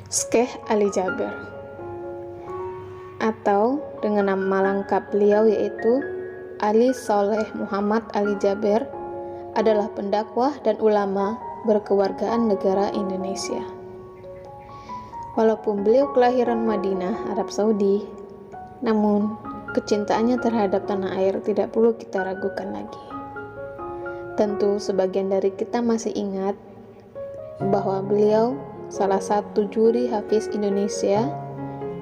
Syekh Ali Jaber, atau dengan nama lengkap beliau yaitu Ali Soleh Muhammad Ali Jaber, adalah pendakwah dan ulama berkewargaan negara Indonesia. Walaupun beliau kelahiran Madinah, Arab Saudi, namun kecintaannya terhadap tanah air tidak perlu kita ragukan lagi. Tentu sebagian dari kita masih ingat bahwa beliau salah satu juri Hafiz Indonesia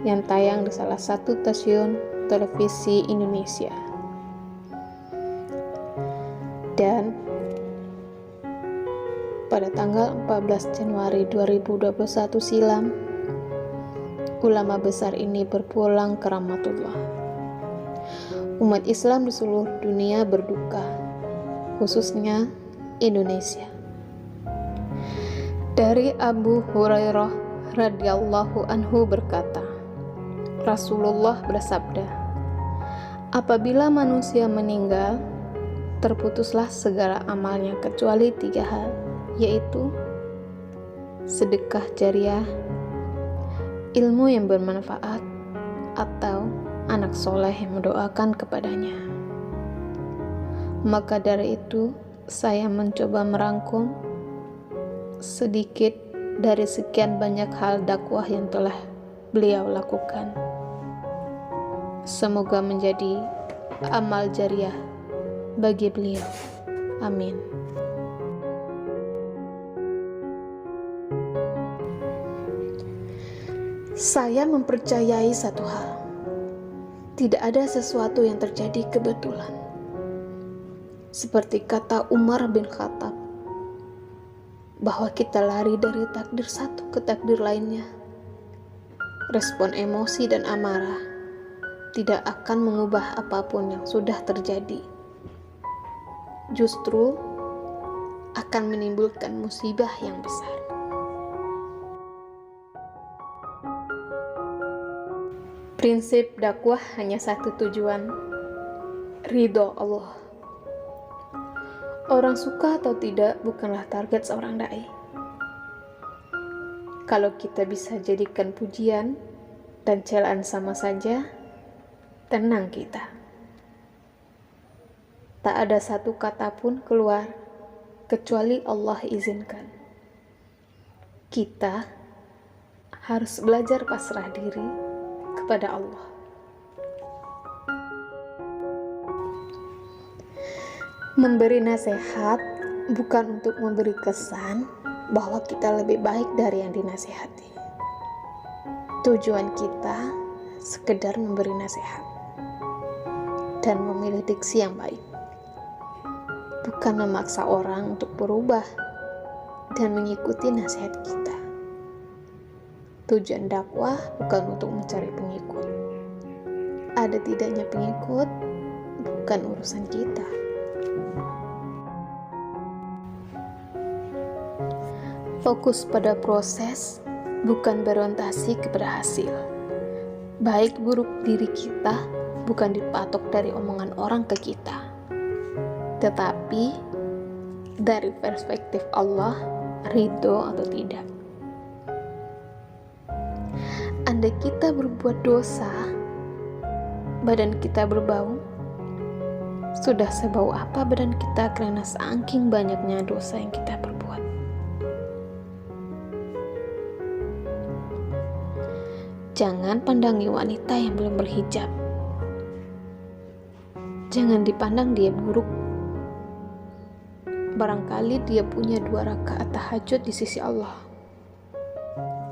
yang tayang di salah satu stasiun televisi Indonesia. Dan pada tanggal 14 Januari 2021 silam, ulama besar ini berpulang ke rahmatullah. Umat Islam di seluruh dunia berduka, khususnya Indonesia. Dari Abu Hurairah radhiyallahu anhu berkata, Rasulullah bersabda, apabila manusia meninggal, terputuslah segala amalnya kecuali 3 hal, yaitu sedekah jariah, ilmu yang bermanfaat, atau anak soleh yang mendoakan kepadanya. Maka dari itu, saya mencoba merangkum sedikit dari sekian banyak hal dakwah yang telah beliau lakukan. Semoga menjadi amal jariah bagi beliau. Amin. Saya mempercayai satu hal. Tidak ada sesuatu yang terjadi kebetulan. Seperti kata Umar bin Khattab, bahwa kita lari dari takdir satu ke takdir lainnya. Respon emosi dan amarah tidak akan mengubah apapun yang sudah terjadi. Justru akan menimbulkan musibah yang besar. Prinsip dakwah hanya satu tujuan, ridho Allah. Orang suka atau tidak bukanlah target seorang dai. Kalau kita bisa jadikan pujian dan celaan sama saja, tenang kita. Tak ada satu kata pun keluar kecuali Allah izinkan. Kita harus belajar pasrah diri kepada Allah. Memberi nasihat bukan untuk memberi kesan bahwa kita lebih baik dari yang dinasihati. Tujuan kita sekedar memberi nasihat dan memilih diksi yang baik, bukan memaksa orang untuk berubah dan mengikuti nasihat kita. Tujuan dakwah bukan untuk mencari pengikut. Ada tidaknya pengikut bukan urusan kita. Fokus pada proses, bukan berorientasi kepada hasil. Baik buruk diri kita bukan dipatok dari omongan orang ke kita, tetapi dari perspektif Allah, ridho atau tidak. Andai kita berbuat dosa, badan kita berbau, sudah sebau apa badan kita karena saking banyaknya dosa yang kita perbuat. Jangan pandangi wanita yang belum berhijab. Jangan dipandang dia buruk. Barangkali dia punya 2 rakaat tahajud di sisi Allah,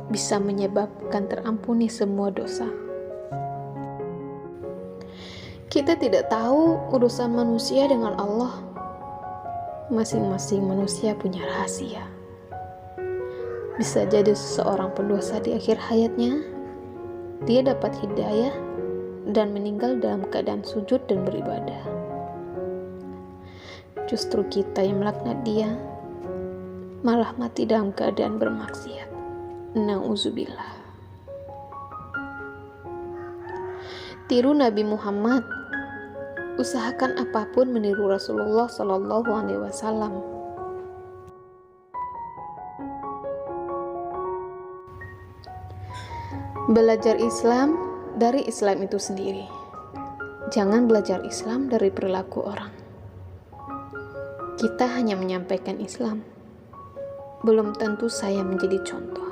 bisa menyebabkan terampuni semua dosa. Kita tidak tahu urusan manusia dengan Allah. Masing-masing manusia punya rahasia. Bisa jadi seseorang pendosa di akhir hayatnya, dia dapat hidayah dan meninggal dalam keadaan sujud dan beribadah. Justru kita yang melaknat dia, malah mati dalam keadaan bermaksiat. Na'udzubillah. Tiru Nabi Muhammad. Usahakan apapun meniru Rasulullah SAW. Belajar Islam dari Islam itu sendiri. Jangan belajar Islam dari perilaku orang. Kita hanya menyampaikan Islam. Belum tentu saya menjadi contoh.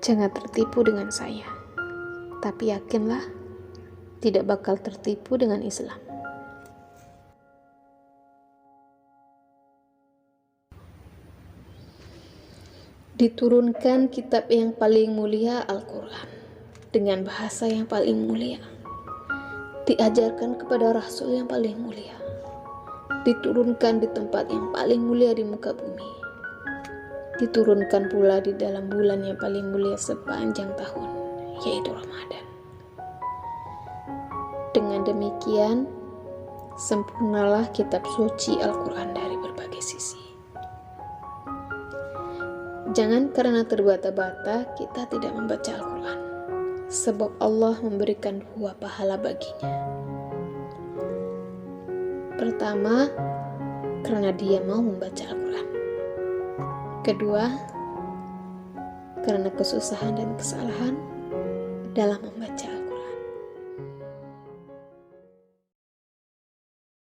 Jangan tertipu dengan saya. Tapi yakinlah, tidak bakal tertipu dengan Islam. Diturunkan kitab yang paling mulia, Al-Quran, dengan bahasa yang paling mulia. Diajarkan kepada Rasul yang paling mulia. Diturunkan di tempat yang paling mulia di muka bumi. Diturunkan pula di dalam bulan yang paling mulia sepanjang tahun, yaitu Ramadan. Dengan demikian, sempurnalah kitab suci Al-Quran dari berbagai sisi. Jangan karena terbata-bata kita tidak membaca Al-Quran, sebab Allah memberikan 2 pahala baginya. Pertama, karena dia mau membaca Al-Quran. Kedua, karena kesusahan dan kesalahan dalam membaca Al-Quran.